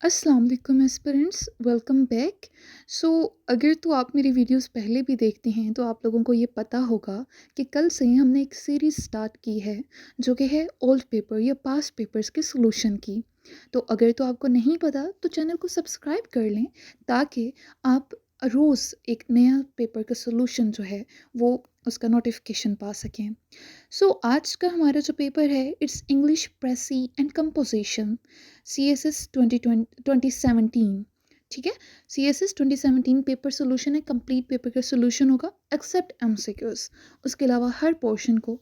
अस्सलाम वालेकुम aspirants, welcome back. सो अगर तो आप मेरी वीडियोस पहले भी देखते हैं तो आप लोगों को ये पता होगा कि कल से हमने एक सीरीज़ स्टार्ट की है जो कि है ओल्ड पेपर या पास्ट पेपर्स के सॉल्यूशन की। तो अगर तो आपको नहीं पता तो चैनल को सब्सक्राइब कर लें ताकि आप रोज़ एक नया पेपर का सॉल्यूशन जो है वो उसका नोटिफिकेशन पा सकें। आज का हमारा जो पेपर है it's English precis and composition CSS 2017। ठीक है, CSS 2017 पेपर सोल्यूशन है, कंप्लीट पेपर का सोल्यूशन होगा एक्सेप्ट MCQs। उसके अलावा हर पोर्शन को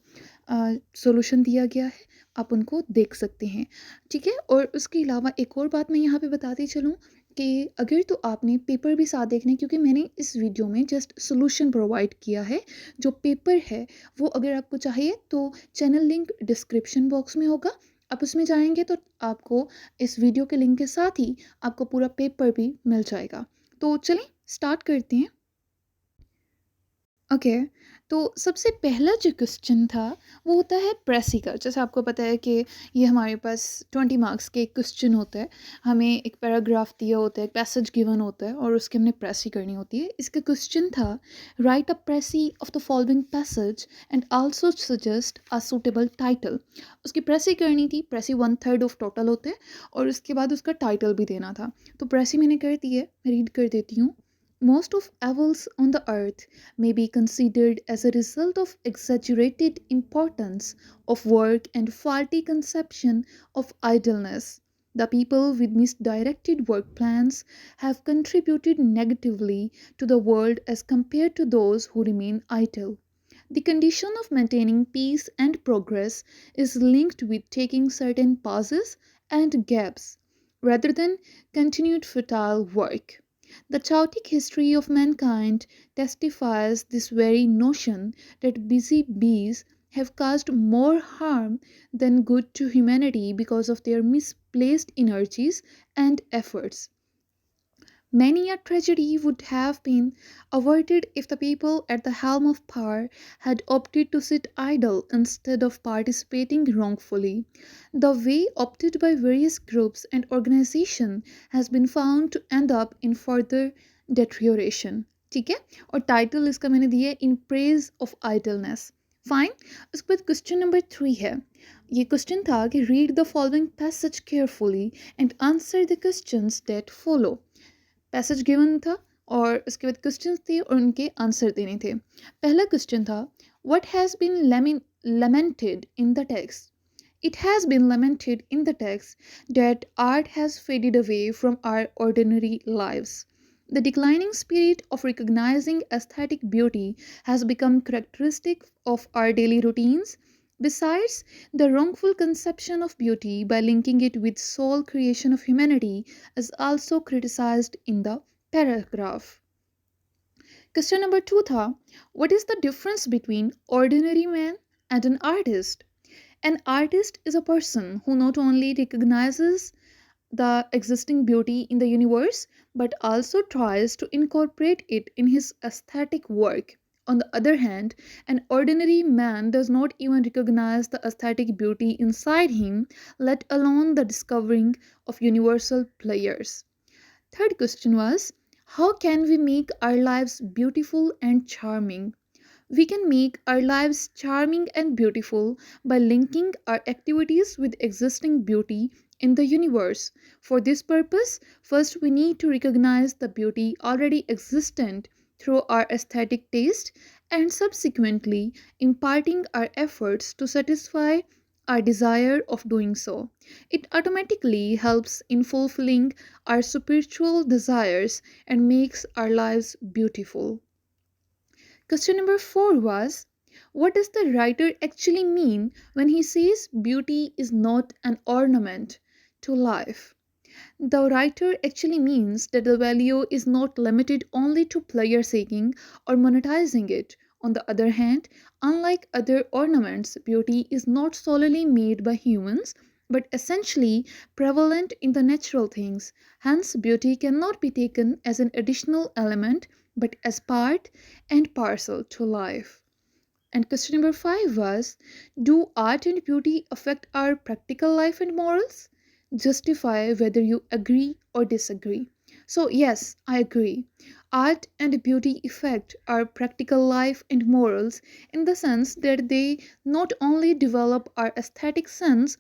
सोल्यूशन दिया गया है, आप उनको देख सकते हैं। ठीक है, और उसके अलावा एक और बात मैं यहाँ पे बताती चलूँ कि अगर तो आपने पेपर भी साथ देखने, क्योंकि मैंने इस वीडियो में जस्ट सोल्यूशन प्रोवाइड किया है। जो पेपर है वो अगर आपको चाहिए तो चैनल लिंक डिस्क्रिप्शन बॉक्स में होगा, आप उसमें जाएंगे तो आपको इस वीडियो के लिंक के साथ ही आपको पूरा पेपर भी मिल जाएगा। तो चलें स्टार्ट करते हैं। ओके, तो सबसे पहला जो क्वेश्चन था वो होता है प्रेसी का। जैसे आपको पता है कि ये हमारे पास 20 मार्क्स के एक क्वेश्चन होता है। हमें एक पैराग्राफ दिया होता है, एक पैसेज गिवन होता है और उसकी हमने प्रेसी करनी होती है। इसका क्वेश्चन था write a precis of the following passage and also suggest a suitable title. उसकी प्रेसी करनी थी। प्रेसी 1/3 ऑफ टोटल होता है और उसके बाद उसका टाइटल भी देना था। तो प्रेसी मैंने कर दी है, मैं रीड कर देती हूँ। Most of evils on the earth may be considered as a result of exaggerated importance of work and faulty conception of idleness. The people with misdirected work plans have contributed negatively to the world as compared to those who remain idle. The condition of maintaining peace and progress is linked with taking certain pauses and gaps rather than continued futile work. The chaotic history of mankind testifies this very notion that busy bees have caused more harm than good to humanity because of their misplaced energies and efforts. Many a tragedy would have been averted if the people at the helm of power had opted to sit idle instead of participating wrongfully. The way opted by various groups and organizations has been found to end up in further deterioration. ठीक है, और title इसका मैंने दिया है in praise of idleness. Fine. उसके बाद question number 3 है। ये क्वेश्चन था कि read the following passage carefully and answer the questions that follow. Passage given था और उसके बाद क्वेश्चंस थे और उनके आंसर देने थे। पहला क्वेश्चन था what has been lamented in the text. It has been lamented in the text that art has faded away from our ordinary lives. The declining spirit of recognizing aesthetic beauty has become characteristic of our daily routines. Besides, the wrongful conception of beauty by linking it with sole creation of humanity is also criticized in the paragraph. Question number 2 था what is the difference between ordinary man and an artist? An artist is a person who not only recognizes the existing beauty in the universe but also tries to incorporate it in his aesthetic work. On the other hand, an ordinary man does not even recognize the aesthetic beauty inside him, let alone the discovering of universal players. Third question was how can we make our lives beautiful and charming? We can make our lives charming and beautiful by linking our activities with existing beauty in the universe. For this purpose, first we need to recognize the beauty already existent through our aesthetic taste and subsequently imparting our efforts to satisfy our desire of doing so. It automatically helps in fulfilling our spiritual desires and makes our lives beautiful. Question number 4 was what does the writer actually mean when he says beauty is not an ornament to life? The writer actually means that the value is not limited only to pleasure seeking or monetizing it. On the other hand, unlike other ornaments, beauty is not solely made by humans but essentially prevalent in the natural things. Hence, beauty cannot be taken as an additional element but as part and parcel to life. And question number 5 was do art and beauty affect our practical life and morals? justify whether you agree or disagree. So, yes, I agree. Art and beauty affect our practical life and morals in the sense that they not only develop our aesthetic sense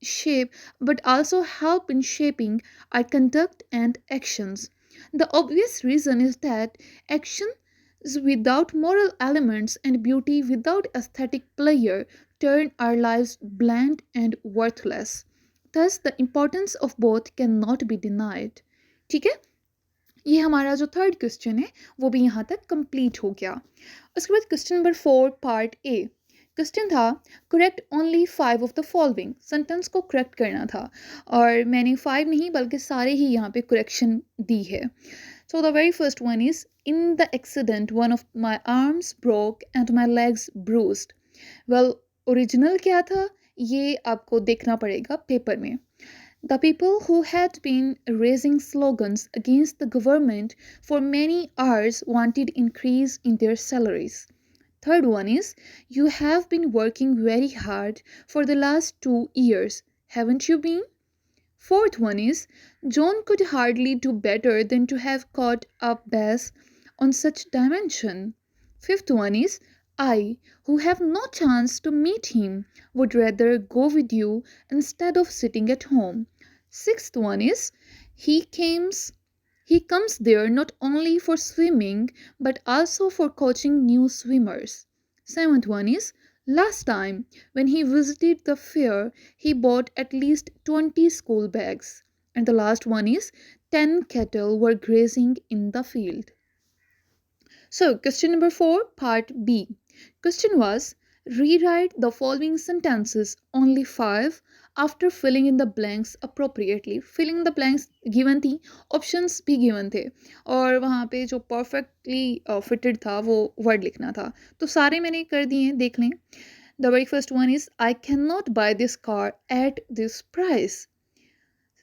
shape but also help in shaping our conduct and actions. The obvious reason is that action without moral elements and beauty without aesthetic pleasure turn our lives bland and worthless. Thus, the importance of both cannot be denied. ठीक है, ये हमारा जो third question है वो भी यहाँ तक कंप्लीट हो गया. उसके बाद question number 4 part A. Question था correct only 5 of the following. Sentence को करेक्ट करना था और मैंने 5 नहीं बल्कि सारे ही यहाँ पे करेक्शन दी है. So the very first one is, in the accident one of my arms broke and my legs bruised. Well, original क्या था ये आपको देखना पड़ेगा पेपर में. The people who had been raising slogans against the government for many hours wanted increase in their salaries. Third one is, you have been working very hard for the last 2 years, haven't you been? Fourth one is, John could hardly do better than to have caught up Bess on such dimension. Fifth one is, I, who have no chance to meet him, would rather go with you instead of sitting at home. Sixth one is, he comes he comes there not only for swimming but also for coaching new swimmers. Seventh one is, last time when he visited the fair, he bought at least 20 school bags. And the last one is, 10 cattle were grazing in the field. So, question number 4, part B. Question was, rewrite the following sentences, only 5, after filling in the blanks appropriately. Filling in the blanks given थी, options भी given थे और वहाँ पे जो perfectly fitted था वो word लिखना था. तो सारे मैंने कर दिए हैं, देख लें. The very first one is, I cannot buy this car at this price.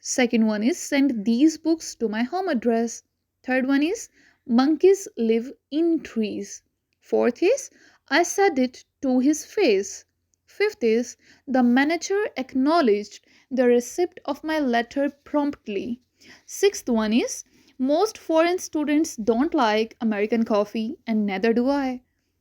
Second one is, send these books to my home address. Third one is, monkeys live in trees. Fourth is, I said it to his face. Fifth is, the manager acknowledged the receipt of my letter promptly. Sixth one is, most foreign students don't like American coffee and neither do I.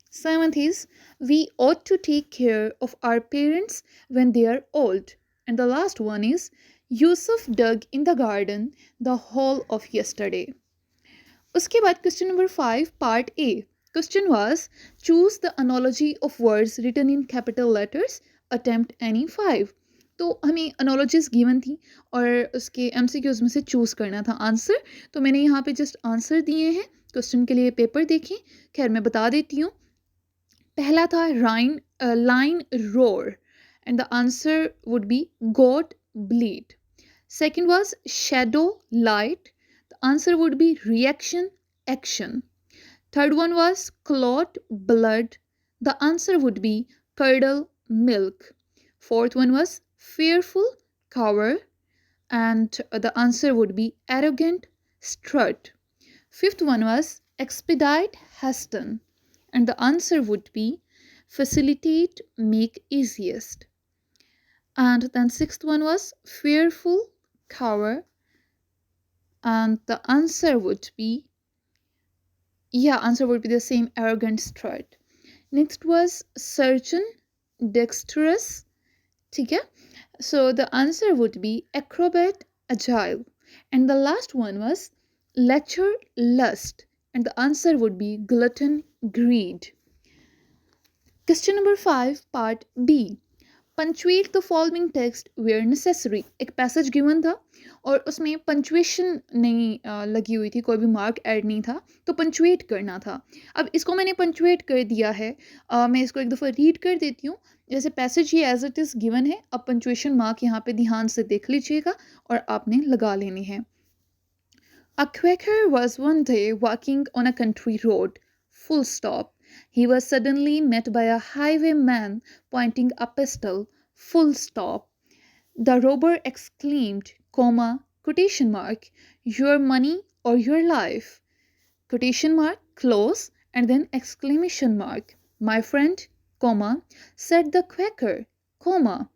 Seventh is, we ought to take care of our parents when they are old. And the last one is, Yusuf dug in the garden the whole of yesterday. उसके बाद question number 5 part A. Question was, choose the analogy of words written in capital letters, attempt any 5. तो हमें analogies given थी और उसके MCQs में से choose करना था आंसर. तो मैंने यहाँ पे जस्ट आंसर दिए हैं. क्वेश्चन के लिए पेपर देखें. खैर मैं बता देती हूँ. पहला था line roar and the answer would be God bleed. Second was shadow, light. The answer would be reaction, action. Third one was clot, blood. The answer would be curdle, milk. Fourth one was fearful, cower. And the answer would be arrogant, strut. Fifth one was expedite, hasten. And the answer would be facilitate, make easiest. And then sixth one was fearful, cower, and the answer would be the same, arrogant, strut. Next was surgeon, dexterous. ठीक है. So the answer would be acrobat, agile. And the last one was lecher, lust, and the answer would be glutton, greed. Question number 5 part B. Punctuate the following text where necessary. एक passage given था और उसमें punctuation नहीं लगी हुई थी, कोई भी मार्क ऐड नहीं था, तो पंचुएट करना था. अब इसको मैंने पंचुएट कर दिया है. मैं इसको एक दफ़ा रीड कर देती हूँ. जैसे पैसेज ये एज इट इज़ गिवन है, अब पंचुएशन मार्क यहाँ पे ध्यान से देख लीजिएगा और आपने लगा लेने हैं. A quaker was one day walking on a country road. Full stop. He was suddenly met by a highwayman pointing a pistol. Full stop. The robber exclaimed, comma, quotation mark, your money or your life. Quotation mark, close, and then exclamation mark. My friend, comma, said the quaker, comma,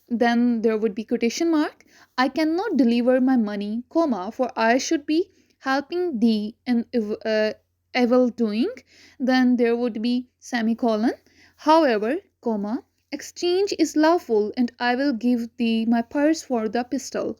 Then there would be quotation mark. I cannot deliver my money, comma, for I should be helping thee in evil doing. Then there would be semicolon. However, comma, exchange is lawful, and I will give thee my purse for the pistol.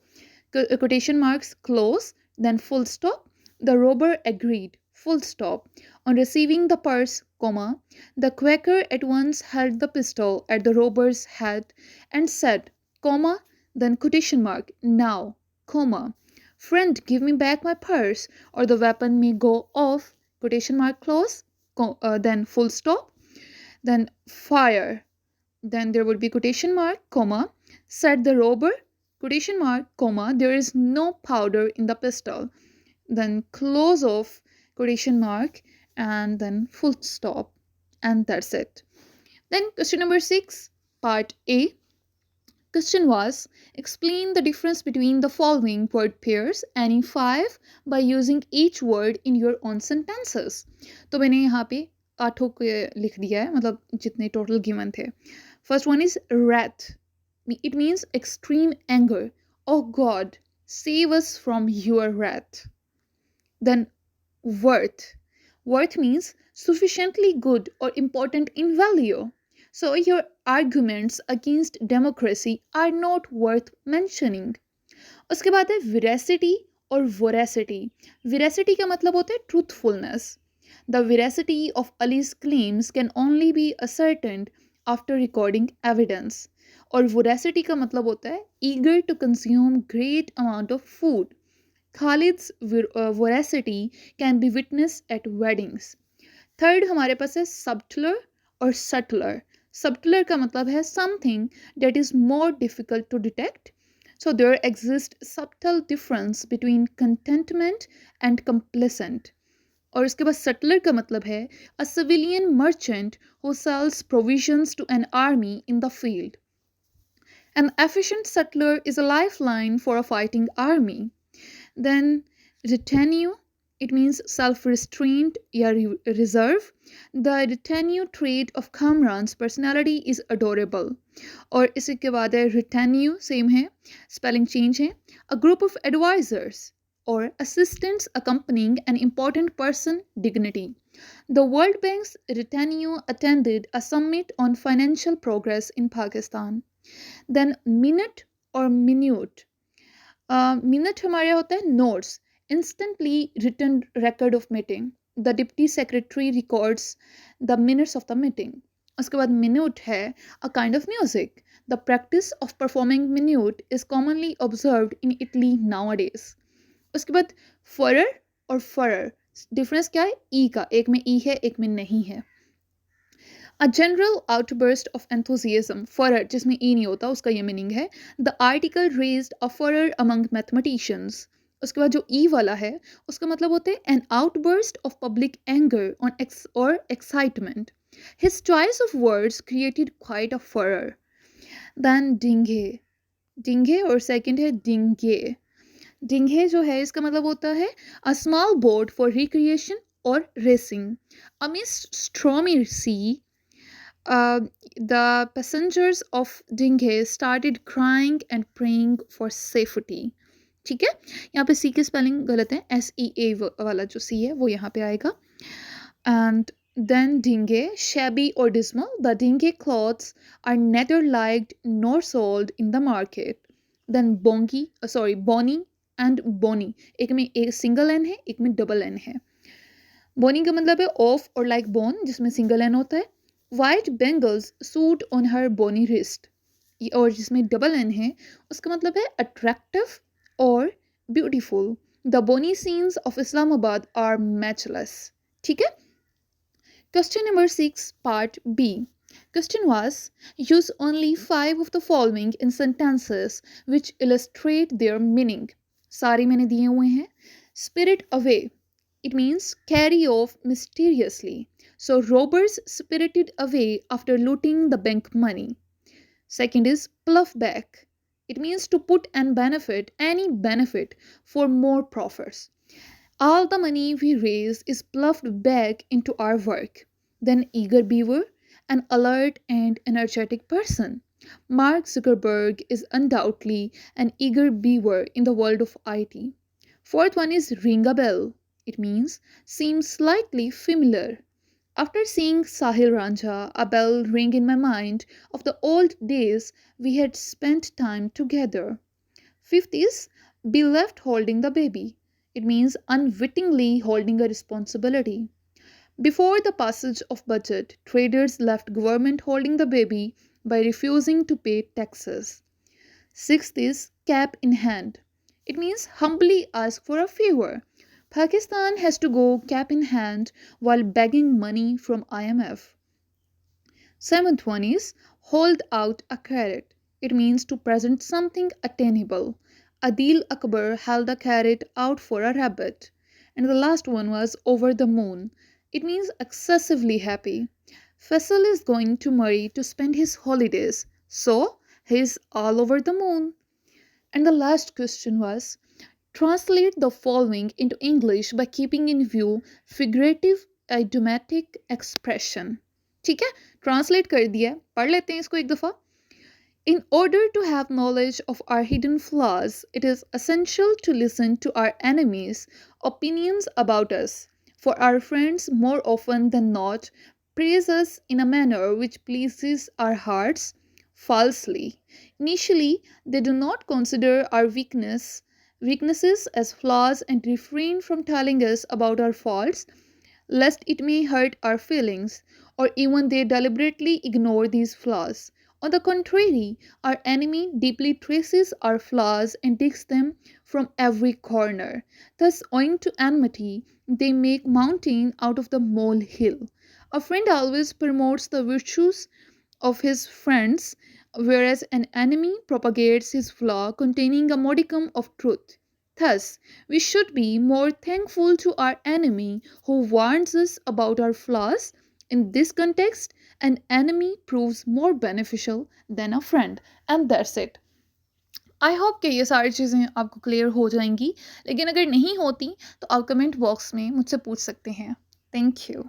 Quotation marks close, then full stop. The robber agreed, full stop. On receiving the purse, comma, the quaker at once held the pistol at the robber's head and said, comma, then quotation mark, now, comma, friend, give me back my purse, or the weapon may go off, quotation mark close, then full stop, then fire. Then there would be quotation mark, comma, said the robber, quotation mark, comma, there is no powder in the pistol. Then close off, quotation mark, and then full stop. And that's it. Then question number 6, part A. Question was, explain the difference between the following word pairs, any 5, by using each word in your own sentences. तो मैंने यहाँ पे 8 को लिख दिया है, मतलब जितने टोटल गिवन थे. First one is wrath. It means extreme anger. Oh God, save us from your wrath. Then worth. Worth means sufficiently good or important in value. So your arguments against democracy are not worth mentioning. उसके बाद है veracity और voracity. Veracity का मतलब होता है truthfulness. The veracity of Ali's claims can only be ascertained after recording evidence. और voracity का मतलब होता है eager to consume great amount of food. Khalid's voracity can be witnessed at weddings. Third हमारे पास है subtler और subtler. Subtler का मतलब है something that is more difficult to detect. So there exists subtle difference between contentment and complacent. और इसके बाद subtler का मतलब है a civilian merchant who sells provisions to an army in the field. An efficient subtler is a lifeline for a fighting army. Then retenue, it means self-restraint या reserve. The retenue trait of Kamran's personality is adorable. और इसके बाद है retenue, same है, spelling change है. A group of advisors or assistants accompanying an important person, dignity. The World Bank's retenue attended a summit on financial progress in Pakistan. Then minute or minute. Minute हमारे होता है notes, instantly written record of meeting. The deputy secretary records the minutes of the meeting. उसके बाद minute है a kind of music. The practice of performing minute is commonly observed in Italy nowadays. उसके बाद furor और furor, difference क्या है e का, एक में e है एक में नहीं है. A general outburst of enthusiasm, furor जिसमें e नहीं होता उसका ये मीनिंग है. The article raised a furor among mathematicians. उसके बाद जो e वाला है उसका मतलब होता है an outburst of public anger or excitement. His choice of words created quite a furor. Then dinghe. Dinghe और second है dinghe. Dinghe जो है इसका मतलब होता है a small boat for recreation or racing. Amidst stormy sea, the passengers of dinghe started crying and praying for safety. ठीक है, यहाँ पे सी की स्पेलिंग गलत है, SEA वाला जो सी है वो यहाँ पे आएगा. And then dinghe, shabby or dismal. The dinghe clothes are neither liked nor sold in the market. Then bongi, boni and boni. एक में एक सिंगल एन है, एक में डबल एन है. बोनी का मतलब है ऑफ और लाइक बोन, जिसमें सिंगल एन होता है. White bangles suit on her bony wrist. और जिसमें डबल एन है उसका मतलब है attractive और beautiful. The bony scenes of Islamabad are matchless. ठीक है. Question number 6, part B. Question was, use only 5 of the following in sentences which illustrate their meaning. सारे मैंने दिए हुए हैं. Spirit away. It means carry off mysteriously. So robbers spirited away after looting the bank money. Second is pluff back. It means to put and benefit, any benefit for more profits. All the money we raise is pluffed back into our work. Then eager beaver, an alert and energetic person. Mark Zuckerberg is undoubtedly an eager beaver in the world of IT. Fourth one is ring a bell. It means seems slightly familiar. After seeing Sahil Ranjha, a bell ring in my mind of the old days we had spent time together. Fifth is be left holding the baby. It means unwittingly holding a responsibility. Before the passage of budget, traders left government holding the baby by refusing to pay taxes. Sixth is cap in hand. It means humbly ask for a favor. Pakistan has to go cap in hand while begging money from IMF. Seventh one is hold out a carrot. It means to present something attainable. Adil Akbar held a carrot out for a rabbit. And the last one was over the moon. It means excessively happy. Faisal is going to Murray to spend his holidays, so he's all over the moon. And the last question was translate the following into English by keeping in view figurative idiomatic expression. ठीक है translate कर दिया है पढ़ लेते हैं इसको एक दफ़ा In order to have knowledge of our hidden flaws, it is essential to listen to our enemies' opinions about us. For our friends, more often than not, praise us in a manner which pleases our hearts falsely. Initially, they do not consider our weaknesses as flaws and refrain from telling us about our faults lest it may hurt our feelings, or even they deliberately ignore these flaws. On the contrary, our enemy deeply traces our flaws and digs them from every corner. Thus, owing to enmity, they make mountain out of the molehill. A friend always promotes the virtues of his friends, whereas an enemy propagates his flaw containing a modicum of truth. Thus, we should be more thankful to our enemy who warns us about our flaws. In this context, an enemy proves more beneficial than a friend. And that's it. I hope कि ये सारी चीज़ें आपको clear हो जाएंगी लेकिन अगर नहीं होती तो आप कमेंट बॉक्स में मुझसे पूछ सकते हैं थैंक यू